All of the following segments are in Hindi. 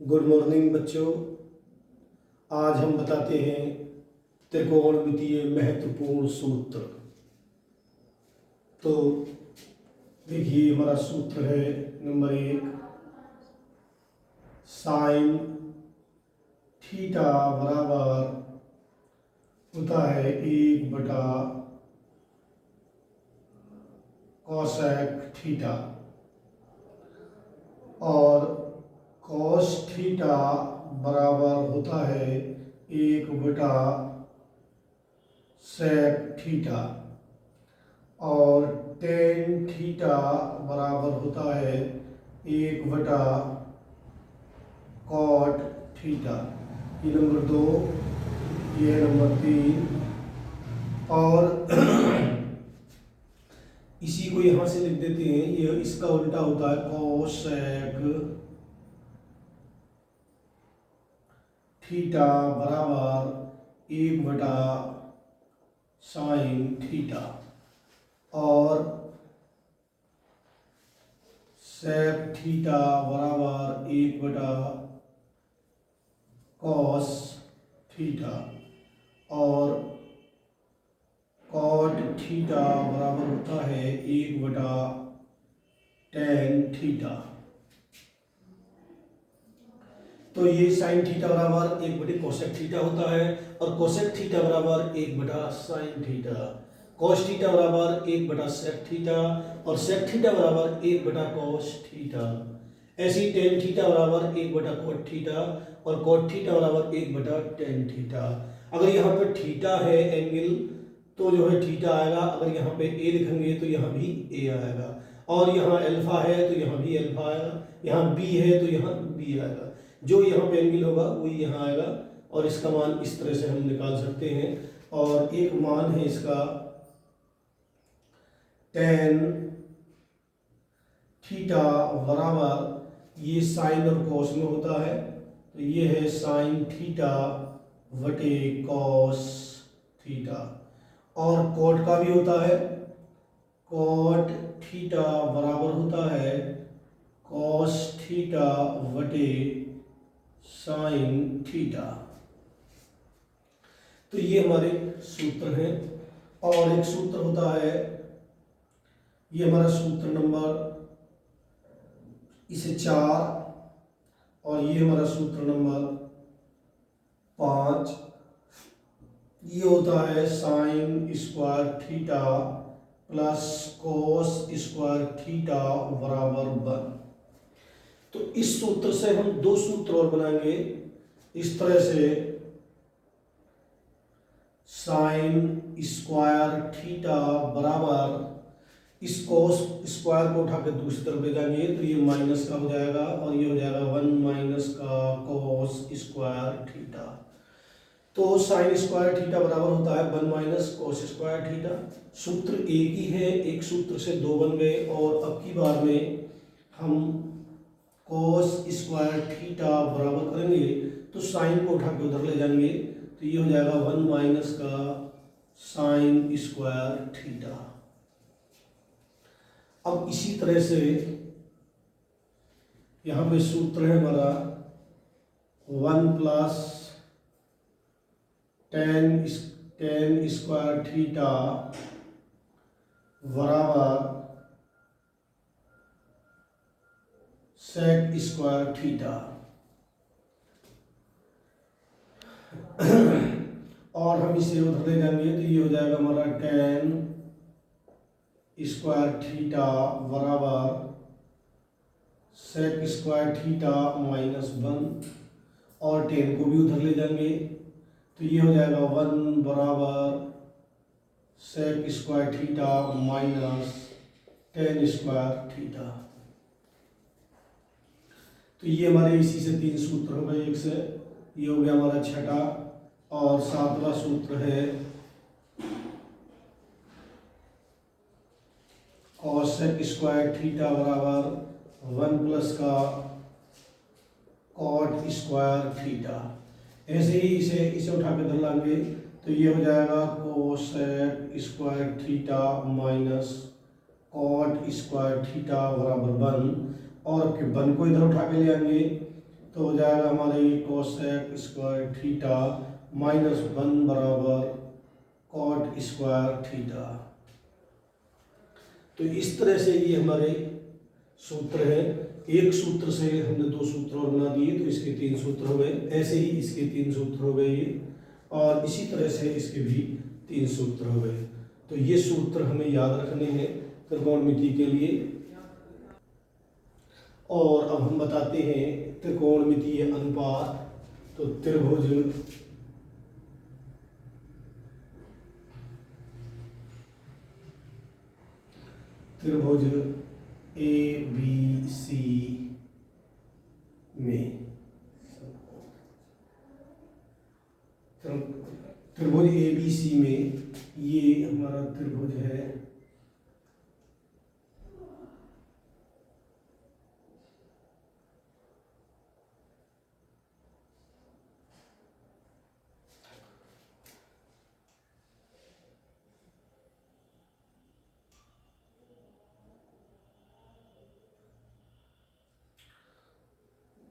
गुड मॉर्निंग बच्चों। आज हम बताते हैं त्रिकोणमितीय महत्वपूर्ण सूत्र। तो देखिए, हमारा सूत्र है नंबर 1, साइन थीटा बराबर होता है 1 बटा कॉसेक थीटा, और कॉस थीटा बराबर होता है 1 बटा सेक थीटा, और टेन थीटा बराबर होता है 1 बटा कॉट थीटा। ये नंबर 2, ये नंबर 3, और इसी को यहाँ से लिख देते हैं। ये इसका उल्टा होता है कोसेक थीटा बराबर 1 बटा साइन थीटा, और सेक थीटा बराबर 1 बटा कॉस थीटा, और कॉट थीटा बराबर होता है 1 बटा टेन थीटा। तो ये साइन थीटा बराबर 1 बटे कोसेक थीटा होता है, और कोसेक थीटा बराबर 1 बटा साइन थीटा, कॉस थीटा बराबर 1 बटा सेक थीटा, और सेक थीटा बराबर 1 बटा कॉस थीटा। ऐसे ही टेन थीटा बराबर 1 बटा कोट थीटा, और कोट थीटा बराबर 1 बटा टेन थीटा। अगर यहाँ पे थीटा है एंगल, तो जो है थीटा आएगा। अगर यहाँ पे ए लिखेंगे तो यहाँ भी ए आएगा, और यहाँ अल्फा है तो यहाँ भी अल्फा आएगा, यहाँ बी है तो यहाँ बी आएगा। जो यहाँ पे एंगल होगा वही यहाँ आएगा, और इसका मान इस तरह से हम निकाल सकते हैं। और एक मान है इसका टेन थीटा बराबर, ये साइन और कॉस में होता है, तो ये है साइन थीटा बटे कॉस थीटा। और कोट का भी होता है, कोट थीटा बराबर होता है कॉस थीटा बटे साइन थीटा। तो ये हमारे सूत्र हैं। और एक सूत्र होता है, ये हमारा सूत्र नंबर इसे 4, और ये हमारा सूत्र नंबर 5। ये होता है sine square theta plus cos square theta बराबर 1। तो इस सूत्र से हम दो सूत्र और बनाएंगे इस तरह से। साइन स्क्वायर थीटा बराबर, इस कोस स्क्वायर को उठा के दूसरी तरफ ले जाएंगे तो ये माइनस का हो जाएगा, और ये हो जाएगा 1 माइनस का कोस स्क्वायर थीटा। तो साइन स्क्वायर थीटा बराबर होता है 1 माइनस कोस स्क्वायर थीटा। सूत्र एक ही है, एक सूत्र से दो बन गए, और अब की बार में हम कोस स्क्वायर थीटा बराबर करेंगे तो साइन को उठा के उधर ले जाएंगे, तो ये हो जाएगा 1 माइनस का साइन स्क्वायर थीटा। अब इसी तरह से यहाँ पे सूत्र है हमारा 1 प्लस टेन स्क्वायर थीटा बराबर सेक स्क्वायर थीटा। और हम इसे उधर ले जाएंगे तो ये हो जाएगा हमारा टेन स्क्वायर थीटा बराबर सेक स्क्वायर थीटा माइनस 1, और टेन को भी उधर ले जाएंगे तो ये हो जाएगा 1 बराबर sec square theta minus tan square theta. तो ये हमारे इसी से 3 सूत्र हो गए। एक से ये हो गया हमारा छठा, और 7वां सूत्र है कॉसेक स्क्वायर थीटा बराबर 1 प्लस का कॉट स्क्वायर थीटा। ऐसे ही इसे उठा के धर लाएंगे तो ये हो जाएगा cosec square theta minus cot square theta बराबर 1, और 1 को इधर उठा के ले आएंगे तो हो जाएगा हमारे ये कोसेक स्क्वायर थीटा माइनस 1 बराबर कॉट स्क्वायर थीटा। तो इस तरह से ये हमारे सूत्र है। एक सूत्र से हमने 2 सूत्र और बना दिए, तो इसके 3 सूत्र हो गए। ऐसे ही इसके 3 सूत्र हो गए ये, और इसी तरह से इसके भी 3 सूत्र हो गए। तो ये सूत्र हमें याद रखने हैं त्रिकोणमिति के लिए। और अब हम बताते हैं त्रिकोणमितीय अनुपात। तो त्रिभुज ए बी सी में त्रिभुज ए बी सी में ये हमारा त्रिभुज है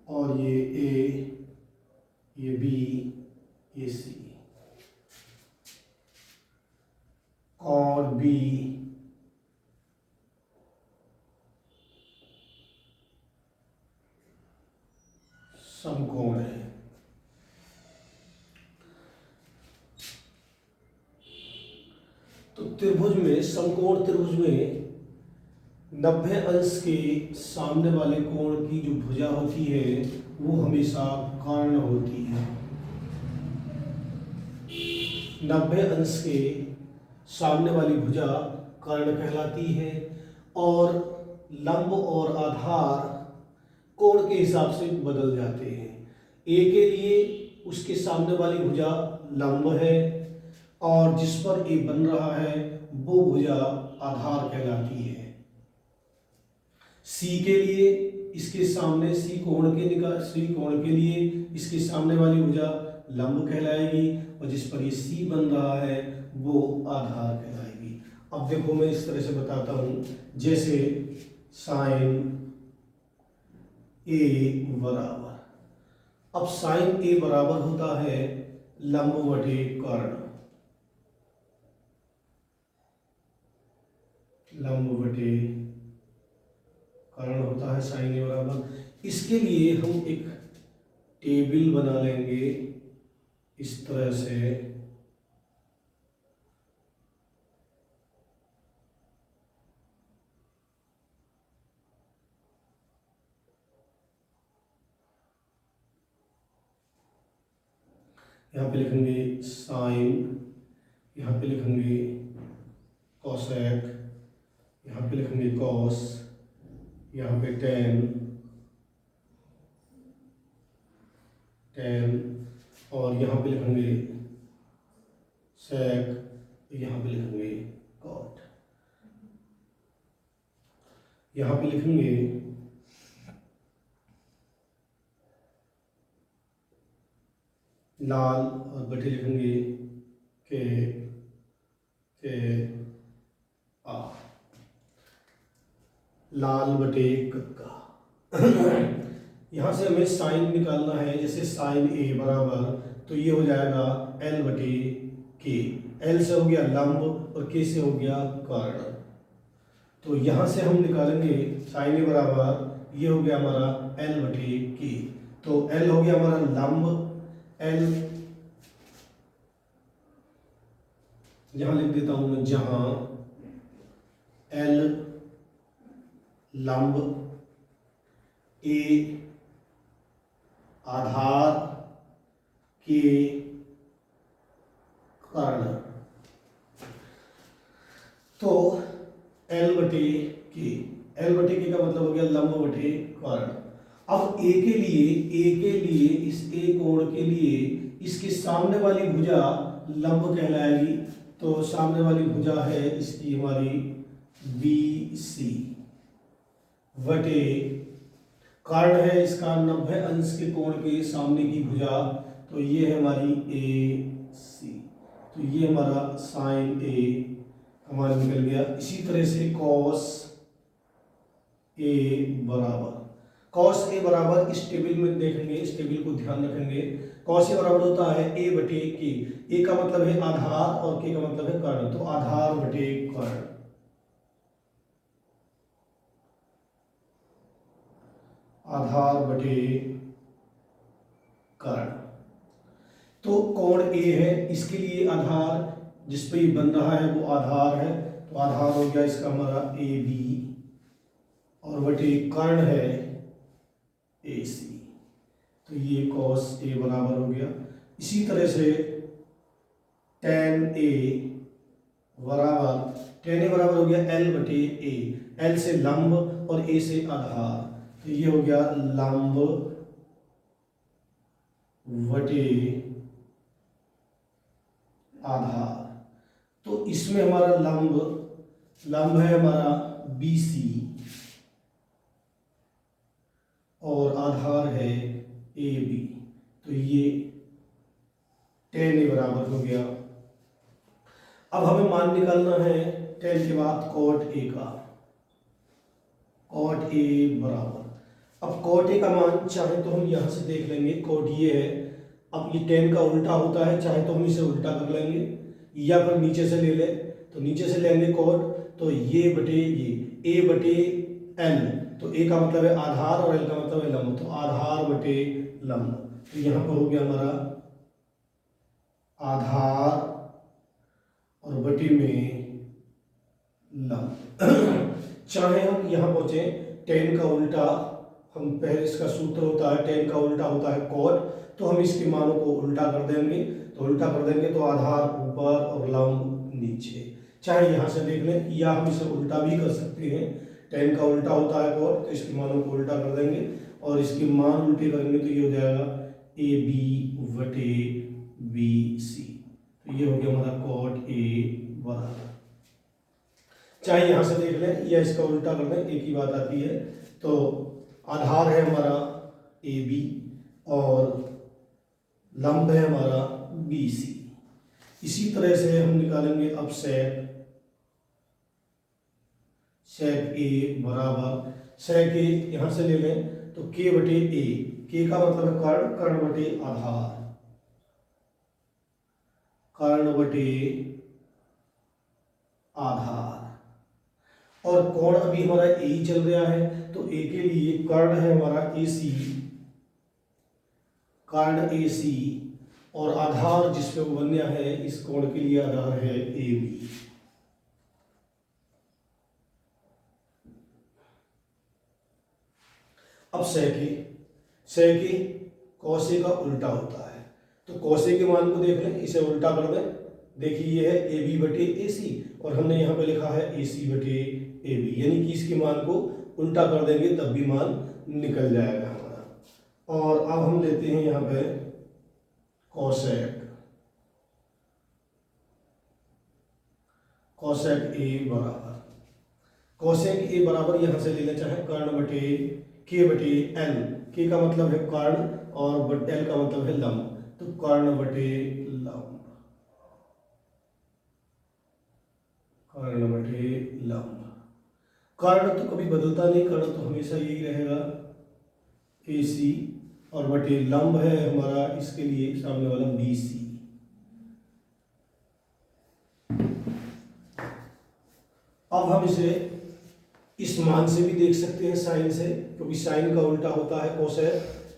और ये ए, ये बी, ये सी, और बी समकोण है। तो त्रिभुज में, समकोण त्रिभुज में 90 अंश के सामने वाले कोण की जो भुजा होती है वो हमेशा कर्ण होती है। 90 अंश के सामने वाली भुजा कर्ण कहलाती है, और लंब और आधार कोण के हिसाब से बदल जाते हैं। ए के लिए उसके सामने वाली भुजा लंब है, और जिस पर ए बन रहा है वो भुजा आधार कहलाती है। सी के लिए इसके सामने सी कोण के लिए इसके सामने वाली भुजा लंब कहलाएगी, और जिस पर ये सी बन रहा है वो आधार कहलाएगी। अब देखो मैं इस तरह से बताता हूं, जैसे साइन ए बराबर, अब साइन ए बराबर होता है लंब बटे कर्ण, लंब बटे कर्ण होता है साइन ए बराबर। इसके लिए हम एक टेबल बना लेंगे इस तरह से। यहाँ पे लिखेंगे साइन, यहाँ पे लिखेंगे कोसेक, यहाँ पे लिखेंगे कॉस, यहाँ पे टेन, और यहाँ पे लिखेंगे सेक, यहाँ पे लिखेंगे कॉट। यहाँ पे लिखेंगे लाल, और बटे लिखेंगे के आ, लाल बटे कक्का। यहाँ से हमें साइन निकालना है, जैसे साइन ए बराबर, तो ये हो जाएगा एल बटे के। एल से हो गया लंब और के से हो गया कर्ण। तो यहाँ से हम निकालेंगे साइन ए बराबर, ये हो गया हमारा एल बटे के। तो एल हो गया हमारा लंब, एल यहां लिख देता हूं मैं, जहां एल लंब, ए आधार, के कर्ण। तो एल बटे के, एल बटे के का मतलब हो गया लंब बटे कर्ण। अब ए के लिए इस ए कोण के लिए इसके सामने वाली भुजा लंब कहलाएगी। तो सामने वाली भुजा है इसकी हमारी बी सी, वटे कर्ण है इसका 90 अंश के कोण के सामने की भुजा, तो ये है हमारी ए सी। तो ये हमारा साइन ए हमारा निकल गया। इसी तरह से कॉस ए बराबर, कॉस ए बराबर, इस टेबल में देखेंगे, इस टेबल को ध्यान रखेंगे, कॉस ए बराबर होता है ए बटे के। ए का मतलब है आधार और के का मतलब है कर्ण, तो आधार बटे कर्ण, आधार बटे कर्ण। तो कोण ए है, इसके लिए आधार जिस पे ये बन रहा है वो आधार है, तो आधार हो गया इसका हमारा ए बी, और बटे कर्ण है ए सी, तो ये कॉस ए बराबर हो गया। इसी तरह से टेन ए बराबर, टेन ए बराबर हो गया एल बटे ए, एल से लंब और ए से आधार, तो ये हो गया लंब बटे आधार। तो इसमें हमारा लंब है हमारा बी सी और आधार है ए बी, तो ये टेन ए बराबर हो गया। अब हमें मान निकालना है टेन के बाद कॉट ए का, कॉट ए बराबर, अब कॉट ए का मान चाहे तो हम यहां से देख लेंगे, कॉट ये है, अब ये टेन का उल्टा होता है, चाहे तो हम इसे उल्टा कर लेंगे या फिर नीचे से ले ले, तो नीचे से लेंगे कॉट, तो ये बटे ये ए बटे एल, तो ए का मतलब है आधार और एल का मतलब है लंब, तो आधार बटे लंब, तो यहां पर हो गया हमारा आधार और बटे में लंब। चाहे हम यहां पहुंचे, टेन का उल्टा, हम पहले इसका सूत्र होता है टेन का उल्टा होता है कॉट, तो हम इसके मानों को उल्टा कर देंगे, तो उल्टा कर देंगे तो आधार ऊपर और लंब नीचे। चाहे यहाँ से देख लें या हम इसे उल्टा भी कर सकते हैं, टेन का उल्टा होता है कॉट, तो इसके मानों को उल्टा कर देंगे और इसके मान उल्टे करेंगे तो ये हो जाएगा ए बी बटे बी सी, तो ये हो गया हमारा कॉट ए बराबर। चाहे यहाँ से देख लें या इसका उल्टा कर दें, एक ही बात आती है। तो आधार है हमारा ए बी और लंब है हमारा बी सी। इसी तरह से हम निकालेंगे अब सेक ए बराबर, सेक ए यहां से ले लें तो के बटे ए, के का मतलब है कर्ण, कर्ण बटे आधार, कर्ण बटे आधार, और कोण अभी हमारा ए ही चल रहा है, तो ए के लिए कर्ण है हमारा ए सी, कर्ण ए सी, और आधार जिसपे वो बन है इस कोण के लिए आधार है ए बी। अब सेके कौसे का उल्टा होता है, तो कौसे के मान को देख लें, इसे उल्टा कर दें, देखिए ये है ए बी बटे ए सी और हमने यहाँ पे लिखा है ए सी बटे ए बी, यानी कि इसके मान को उल्टा कर देंगे तब भी मान निकल जाएगा हमारा। और अब हम लेते हैं यहाँ पे कॉसेक ए बराबर, कॉसेक ए बराबर यहाँ से ले लें, चाहे कर्ण बटे के बटे एल, के का मतलब है कर्ण और एल का मतलब है लंब, तो कर्ण बटे लंब, कर्ण बटे लंब। कर्ण तो कभी बदलता नहीं, कर्ण तो हमेशा यही रहेगा ए सी, और बटे लंब है हमारा इसके लिए सामने वाला बी सी। अब हम इसे इस मान से भी देख सकते हैं, साइन से, क्योंकि साइन का उल्टा होता है कोसेक,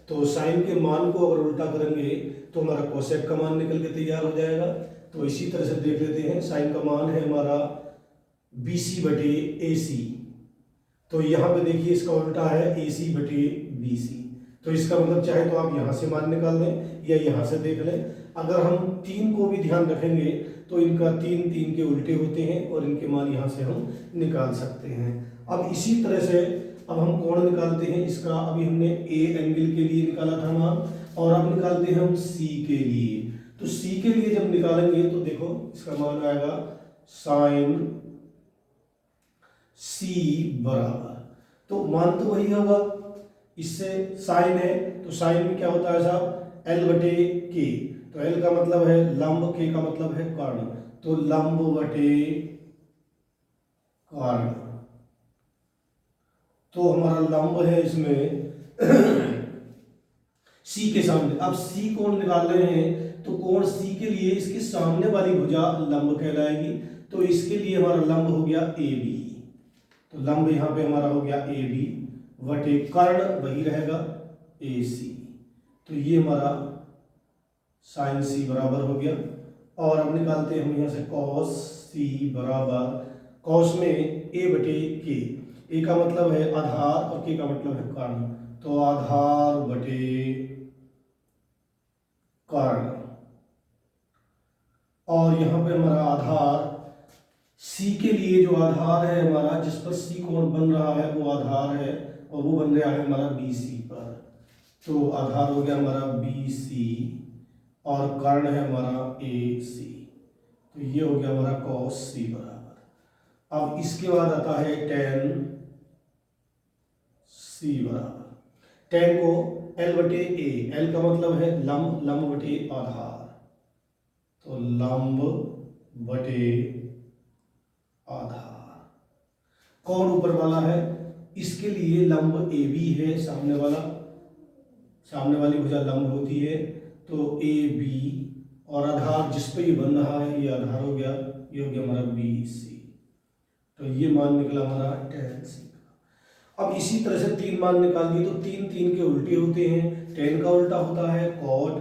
तो साइन के मान को अगर उल्टा करेंगे तो हमारा कोसेक का मान निकल के तैयार हो जाएगा। तो इसी तरह से देख लेते हैं, साइन का मान है हमारा बी सी बटे ए सी, तो यहाँ पे देखिए इसका उल्टा है ए सी बटे बी सी, तो इसका मतलब चाहे तो आप यहाँ से मान निकाल लें या यहाँ से देख लें। अगर हम तीन को भी ध्यान रखेंगे तो इनका तीन तीन के उल्टे होते हैं और इनके मान यहाँ से हम निकाल सकते हैं। अब इसी तरह से अब हम कोण निकालते हैं इसका, अभी हमने ए एंगल के लिए निकाला था मान, और अब निकालते हैं हम सी के लिए। तो सी के लिए जब निकालेंगे तो देखो इसका मान आएगा साइन सी बराबर, तो मान तो वही होगा, इससे साइन है तो साइन में क्या होता है साहब एल बटे के, तो एल का मतलब है लंब, के का मतलब है कर्ण, तो लंब बटे कर्ण, तो हमारा लंब है इसमें सी के सामने, अब सी कोण निकाल रहे हैं तो कोण सी के लिए इसके सामने वाली भुजा लंब कहलाएगी। तो इसके लिए हमारा लंब हो गया ए बी, तो लंब यहाँ पे हमारा हो गया ए बी वटे कर्ण वही रहेगा ए सी। तो ये हमारा साइन सी बराबर हो गया। और अब निकालते हैं हम यहाँ से कॉस सी बराबर, कॉस में ए बटे के, ए का मतलब है आधार और के का मतलब है कर्ण, तो आधार बटे कर्ण। और यहाँ पे हमारा आधार सी के लिए जो आधार है हमारा, जिस पर सी कोण बन रहा है वो आधार है, और वो बन रहा है हमारा बी सी पर। तो आधार हो गया हमारा बी सी और कर्ण है हमारा ए सी। तो ये हो गया हमारा कॉस सी बराबर। अब इसके बाद आता है टेन सी बराबर, टेन को एल बटे ए, एल का मतलब है लंब, लंब बटे आधार, तो लंब बटे आधार। कौन ऊपर वाला है, इसके लिए लंब ए बी है, सामने वाला, सामने वाली भुजा लंब होती है, तो ए बी, और आधार जिस पे ये बन रहा है ये आधार हो गया, ये हो गया हमारा बी सी। तो ये मान निकला हमारा टेन सी। अब इसी तरह से तीन मान निकाल दिए, तो तीन तीन के उल्टे होते हैं। टेन का उल्टा होता है कॉट,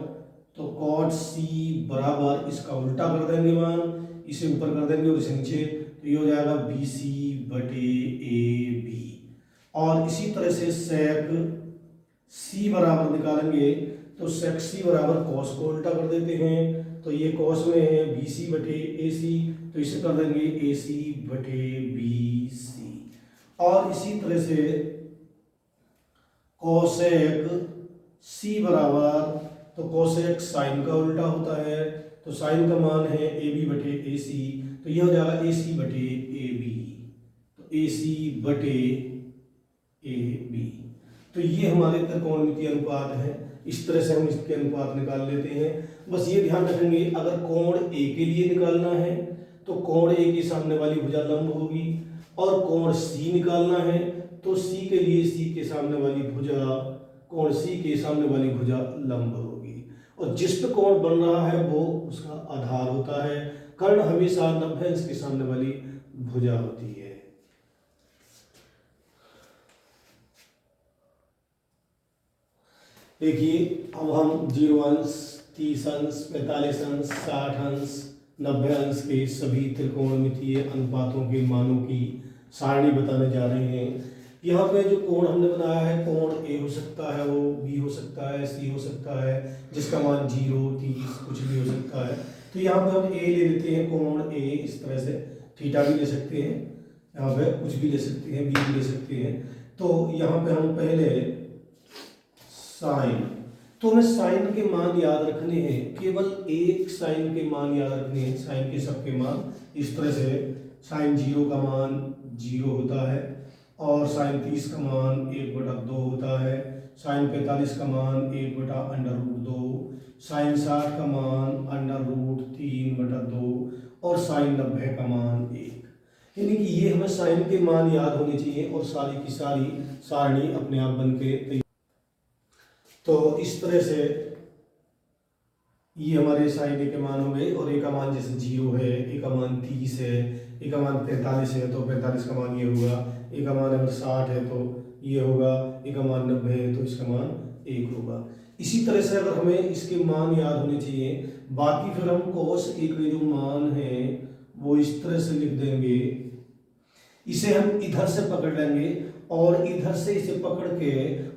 तो कॉट सी बराबर, इसका उल्टा कर देंगे मान, इसे ऊपर कर देंगे और इसे नीचे, तो ये हो जाएगा बी सी बटे ए बी। और इसी तरह से सेक सी बराबर निकालेंगे, तो सेक सी बराबर कॉस को उल्टा कर देते हैं, तो ये कॉस में है बी सी बटे ए सी, तो इसे कर देंगे ए सी बटे बी सी। और इसी तरह से कोसेक सी बराबर, तो कोसेक साइन का उल्टा होता है, तो साइन का मान है ए बी बटे ए सी, तो यह हो जाएगा ए सी बटे ए बी, तो ए सी बटे ए बी। तो ये हमारे त्रिकोणमितीय अनुपात है। इस तरह से हम इसके अनुपात निकाल लेते हैं। बस ये ध्यान रखेंगे, अगर कोण ए के लिए निकालना है तो कोण ए के सामने वाली भुजा लंब होगी, और कोण सी निकालना है तो सी के लिए सी के सामने वाली भुजा, कोण सी के सामने वाली भुजा लंब होगी, और जिस पे कोण बन रहा है वो उसका आधार होता है। कर्ण हमेशा 90 अंश के सामने वाली भुजा होती है। देखिए अब हम 0 अंश, 30 अंश, 45 अंश, 60 अंश, 90 अंश के सभी त्रिकोणमितीय अनुपातों के मानों की सारणी बताने जा रहे हैं। यहाँ पे जो कोण हमने बनाया है, कोण ए हो सकता है, वो बी हो सकता है, सी हो सकता है, जिसका मान 0, 30 कुछ भी हो सकता है। तो यहाँ पे हम ए ले लेते हैं, कोण ए इस तरह से, थीटा भी ले सकते हैं, यहाँ पे कुछ भी ले सकते हैं, बी भी ले सकते हैं। तो यहाँ पे हम पहले साइन, तो हमें साइन के मान याद रखने हैं, केवल एक साइन के मान याद रखने हैं, साइन के सबके मान। इस तरह से साइन 0 का मान 0 होता है, और साइन 30 का मान 1/2 होता है, साइन 45 का मान 1/√2, साइन 60 का मान √3/2, और साइन 90 का मान 1। यानी कि ये हमें साइन के मान याद होने चाहिए, और सारी की सारी सारणी अपने आप बन के। तो इस तरह से ये हमारे साइन ए के मान हो गए, और ए का मान जैसे 0 है, ए का मान 30 है, ए का मान 45 है, तो 45 का मान ये होगा, ए का मान अगर 60 है तो ये होगा, ए का मान 90 है तो इसका मान 1 होगा। इसी तरह से अगर हमें इसके मान याद होने चाहिए, बाकी फिर हम कोस ए के जो मान है वो इस तरह से लिख देंगे, इसे हम इधर से पकड़ लेंगे और इधर से इसे पकड़ के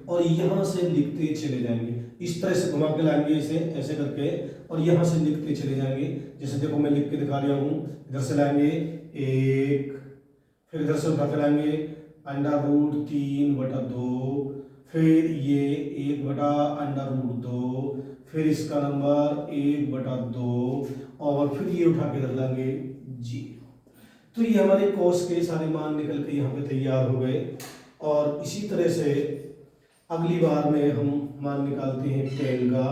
और यहाँ से लिखते चले जाएंगे, इस तरह से घुमा के लाएंगे इसे ऐसे करके, और यहाँ से लिखते चले जाएंगे। जैसे देखो मैं लिख के दिखा रहा हूँ, इधर से लाएंगे 1, फिर इधर से उठा के लाएंगे √3/2, फिर ये 1/√2, फिर इसका नंबर 1/2, और फिर ये उठा के रख लेंगे 0। तो ये हमारे कोस के सारे मान निकल के यहाँ पे तैयार हो गए। और इसी तरह से अगली बार में हम मान निकालते हैं tan का,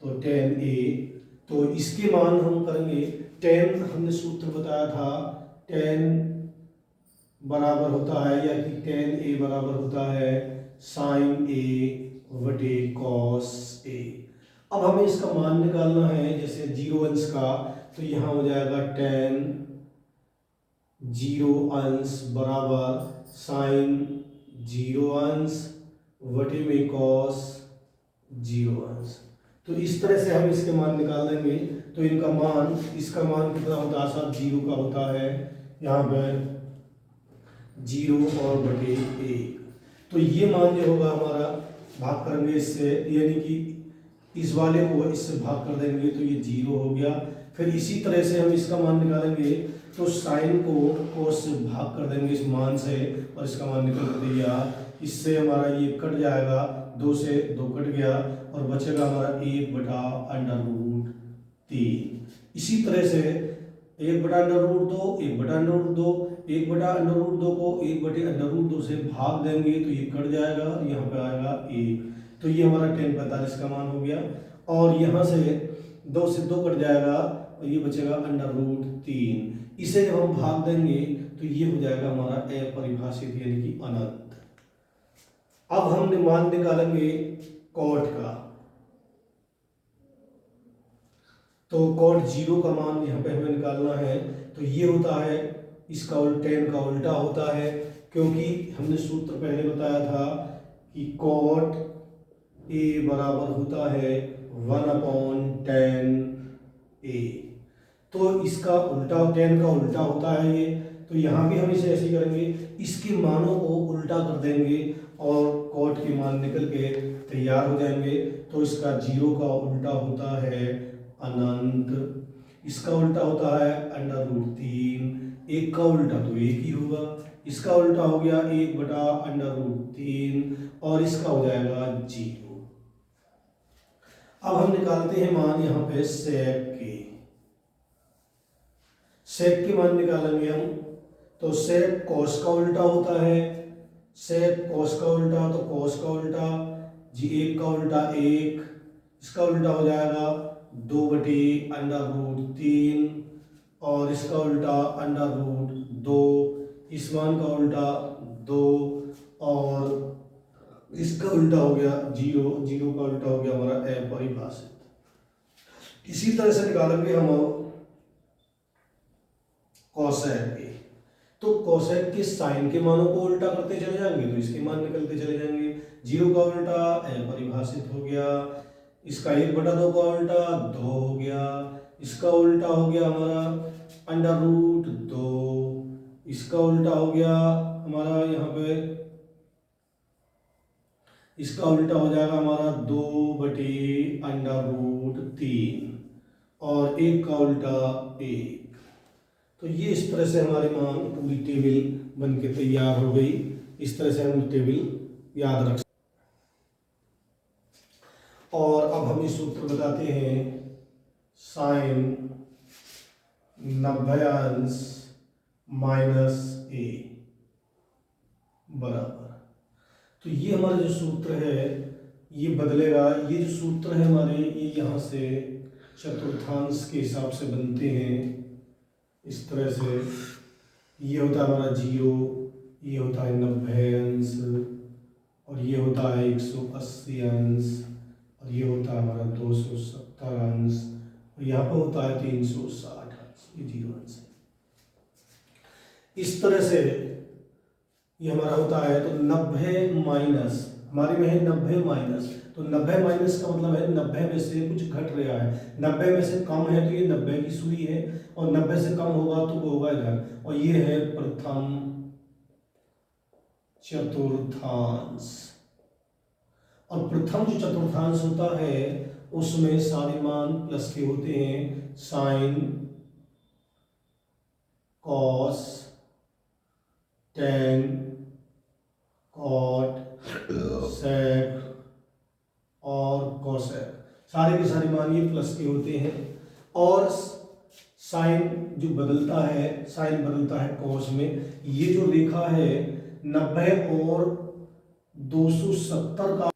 तो tan a, तो इसके मान हम करेंगे, tan हमने सूत्र बताया था, tan बराबर होता है, या कि tan a बराबर होता है साइन ए बटे कॉस ए। अब हमें इसका मान निकालना है, जैसे 0 अंश का, तो यहाँ हो जाएगा tan 0 अंश बराबर साइन 0 अंश बटे में कॉस 0 अंश। तो इस तरह से हम इसके मान निकाल देंगे। तो इनका मान, इसका मान कितना होता है साहब, 0 का होता है यहाँ पर 0 और बटे 1। तो ये मान जो होगा हमारा, भाग करेंगे इससे, यानी कि इस वाले को इससे भाग कर देंगे तो ये 0 हो गया। फिर इसी तरह से हम इसका मान निकालेंगे, तो साइन को कोस से भाग कर देंगे इस मान से, और इसका मान निकल दिया। इससे हमारा ये कट जाएगा, 2 से 2 कट गया, और बचेगा हमारा 1/√3। इसी तरह से 1/√2, 1/√2, 1/√2 को 1/√2 से भाग देंगे तो ये कट जाएगा, यहाँ पे आएगा 1। तो ये हमारा tan 45 का मान हो गया। और यहाँ से 2 से 2 कट जाएगा और ये बचेगा √3। इसे जब हम भाग देंगे तो ये हो जाएगा हमारा अपरिभाषित, यानी कि अनंत। अब हम मान निकालेंगे कॉट का। तो कॉट 0 का मान यहाँ पे हमें निकालना है। तो ये होता है, इसका tan का उल्टा होता है, क्योंकि हमने सूत्र पहले बताया था कि कॉट a बराबर होता है 1/tan a। तो इसका उल्टा, tan का उल्टा होता है ये। तो यहाँ भी हम इसे ऐसे ही करेंगे, इसके मानों को उल्टा कर देंगे और कॉट के मान निकल के तैयार हो जाएंगे। तो इसका 0 का उल्टा होता है अनंत, इसका उल्टा होता है √3, 1 का उल्टा तो 1 ही होगा, इसका उल्टा हो गया 1/√3, और इसका हो जाएगा 0। अब हम निकालते हैं मान यहाँ पे सेक के। सेक के मान निकालेंगे हम। तो सेक कॉस का उल्टा होता है, सेक कॉस का उल्टा, तो कॉस का उल्टा 1 का उल्टा 1, इसका उल्टा हो जाएगा 2/√3, और इसका उल्टा √2, इस मान का उल्टा 2, और इसका उल्टा हो गया 0, 0 का उल्टा हो गया हमारा अपरिभाषित। इसी तरह से निकालेंगे हम कोसेक के। तो कोसेक के साइन के मानों को उल्टा करते चले जाएंगे तो इसके मान निकलते चले जाएंगे। 0 का उल्टा अपरिभाषित हो गया, इसका 1/2 का उल्टा 2 हो गया, इसका उल्टा हो गया हमारा √2, इसका उल्टा हो गया हमारा यहाँ पे, इसका उल्टा हो जाएगा हमारा 2/√3, और 1 का उल्टा 1। तो ये इस तरह से हमारे मान पूरी टेबल बन के तैयार हो गई। इस तरह से हम टेबल याद रख। और अब हम इस सूत्र बताते हैं, साइन 90 - a बराबर। तो ये हमारा जो सूत्र है ये बदलेगा। ये जो सूत्र है हमारे, ये यहाँ से चतुर्थांश के हिसाब से बनते हैं इस तरह से। ये होता है हमारा 0, ये होता है 90 अंश, और ये होता है 180 अंश, और ये होता है हमारा 270 अंश, और यहाँ पर होता है 360 अंश। ये 0 अंश है। इस तरह से ये हमारा होता है। तो 90 माइनस, हमारे में है 90 माइनस, तो 90 माइनस का मतलब है 90 में से कुछ घट रहा है, 90 में से कम है तो ये 90 की सुई है, और 90 से कम होगा तो वो होगा इधर, और ये है प्रथम चतुर्थांश। और प्रथम जो चतुर्थांश होता है उसमें सारे मान प्लस के होते हैं। साइन, कॉस, टेन, कॉट, सेक और कोसेक, सारे के सारे मान ये प्लस के होते हैं। और साइन जो बदलता है, साइन बदलता है कॉस में। ये जो रेखा है 90 और 270 का,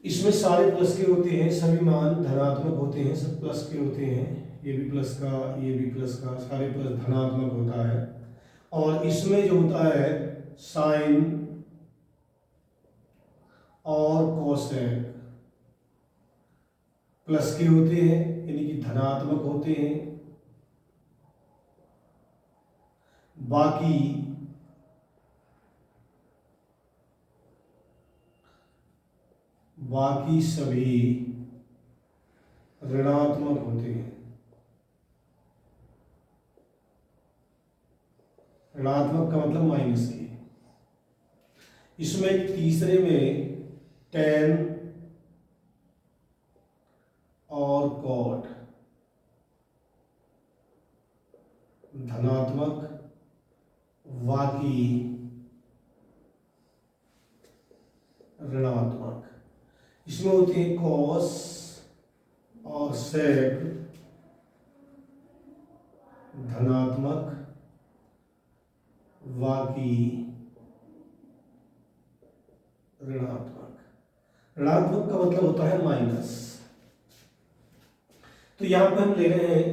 इसमें सारे प्लस के होते हैं, सभी मान धनात्मक होते हैं, सब प्लस के होते हैं। ये भी प्लस का, ये भी प्लस का, सारे प्लस धनात्मक होता है। और इसमें जो होता है साइन और कोसेक प्लस के होते हैं, यानी कि धनात्मक होते हैं। बाकी सभी ऋणात्मक होते हैं। ऋणात्मक का मतलब माइनस ए। इसमें तीसरे में tan और cot धनात्मक, बाकी ऋणात्मक। इसमें होती है cos और sec धनात्मक, बाकी ऋणात्मक। ऋणात्मक का मतलब होता है माइनस। तो यहां पे हम ले रहे हैं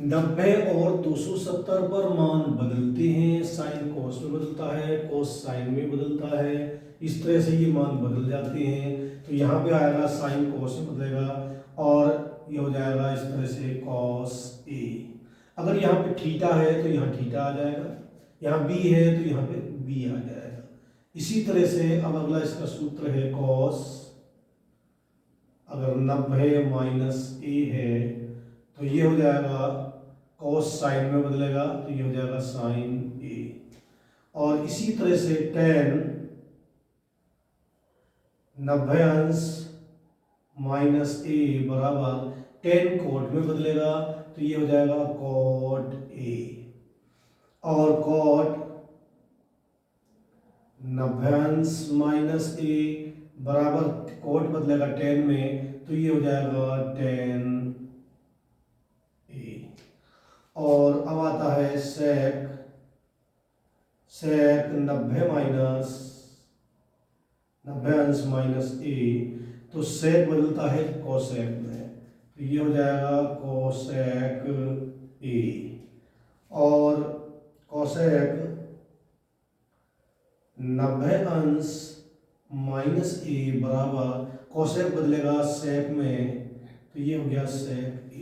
90 और 270 पर मान बदलते हैं, साइन कोस में बदलता है, कोस साइन में बदलता है, इस तरह से ये मान बदल जाते हैं। तो यहाँ पे आएगा साइन कोस में बदलेगा और ये हो जाएगा इस तरह से कॉस ए। अगर यहाँ पे थीटा है तो यहाँ थीटा आ जाएगा, यहाँ बी है तो यहाँ पे बी आ जाएगा। इसी तरह से अब अगला इसका सूत्र है कॉस, अगर 90 माइनस ए है तो ये हो जाएगा कॉस साइन में बदलेगा तो ये हो जाएगा साइन ए। और इसी तरह से tan 90 अंश माइनस ए बराबर tan कोट में बदलेगा तो ये हो जाएगा कोट ए। और कोट 90 अंश माइनस ए बराबर कोट बदलेगा tan में तो ये हो जाएगा tan ए। और अब आता है सेक 90 अंश माइनस ए तो सेक बदलता है कोसेक में तो ये हो जाएगा कोसेक ए। और कोसेक 90 अंश माइनस ए बराबर कोसेक बदलेगा सेक में तो ये हो गया सेक ए।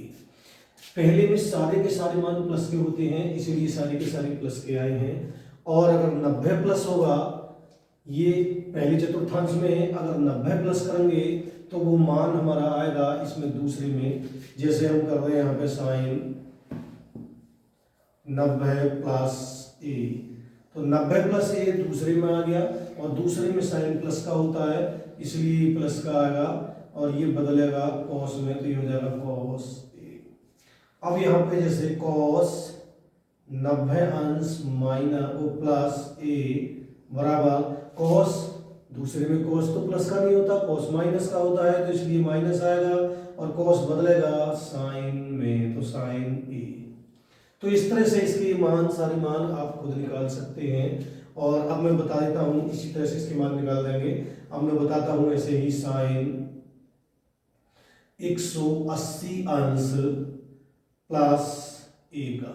पहले में सारे के सारे मान प्लस के होते हैं इसीलिए सारे के सारे प्लस के आए हैं। और अगर 90 प्लस होगा, ये पहले चतुर्थांश में है, अगर 90 प्लस करेंगे तो वो मान हमारा आएगा इसमें दूसरे में, जैसे हम कर रहे हैं यहाँ पे साइन 90 प्लस ए तो 90 प्लस ए दूसरे में आ गया और दूसरे में साइन प्लस का होता है इसलिए प्लस का आएगा और ये बदलेगा कॉस में तो ये हो जाएगा कॉस ए। अब यहाँ पे जैसे कॉस 90 अंश माइनस वो प्लस ए बराबर कॉस, दूसरे में कॉस तो प्लस का नहीं होता, कॉस माइनस का होता है तो इसलिए माइनस आएगा और कॉस बदलेगा साइन में तो साइन ए। तो इस तरह से इसके मान सारे मान आप खुद निकाल सकते हैं। और अब मैं बता देता हूँ इसी तरह से इसके मान निकाल देंगे। अब मैं बताता हूँ ऐसे ही साइन 180 अंश प्लस ए का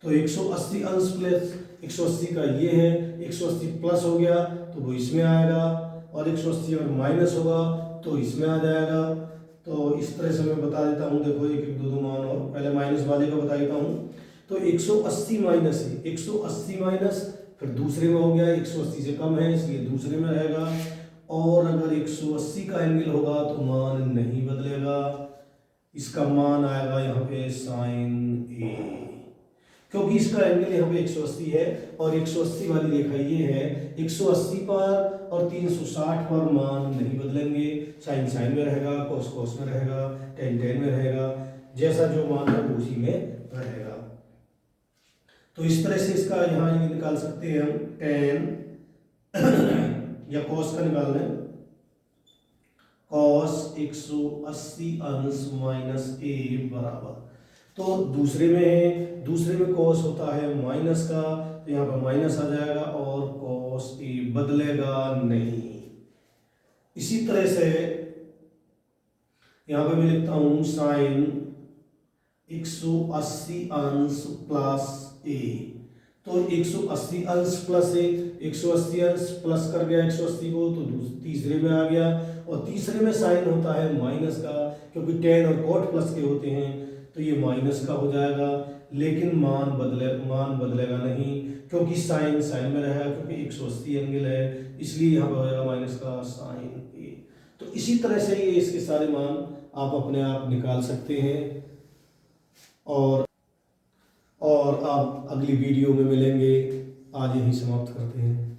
तो 180 अंश प्लस 180 का ये है, 180 प्लस हो गया तो वो इसमें आएगा और 180 अगर माइनस होगा तो इसमें आ जाएगा। तो इस तरह से मैं बता देता हूँ, देखो एक एक दो मान और पहले माइनस वाले का बता देता हूँ। तो 180 माइनस है, 180 माइनस फिर दूसरे में हो गया, 180 से कम है इसलिए दूसरे में रहेगा। और अगर 180 का एंगल होगा तो मान नहीं बदलेगा, इसका मान आएगा यहाँ पे साइन ए, क्योंकि इसका एंगल यहाँ पे 180 है और 180 वाली रेखा ये है। 180 पर और 360 पर मान नहीं बदलेंगे, साइन साइन में रहेगा, कोस कोस में रहेगा, टेन टेन में रहेगा, जैसा जो मान है उसी में रहेगा। तो इस तरह से इसका यहाँ ये निकाल सकते हैं हम टेन या कोस का निकाल लें, कॉस 180 अंश माइनस ए बराबर, तो दूसरे में है, दूसरे में कॉस होता है माइनस का तो यहाँ पर माइनस आ जाएगा और कॉस ए बदलेगा नहीं। इसी तरह से यहाँ पे मैं लिखता हूँ साइन 180 अंश प्लस ए, तो 180 अंश प्लस ए 180 अंश प्लस कर गया 180 को तो तीसरे में आ गया, और तीसरे में साइन होता है माइनस का, क्योंकि टेन और कॉट प्लस के होते हैं तो ये माइनस का हो जाएगा। लेकिन मान बदलेगा नहीं, क्योंकि साइन साइन में रहेगा, क्योंकि 180 एंगल है, इसलिए यहाँ पर हो जाएगा माइनस का साइन ए। तो इसी तरह से ये इसके सारे मान आप अपने आप निकाल सकते हैं। और आप अगली वीडियो में मिलेंगे। आज यहीं समाप्त करते हैं।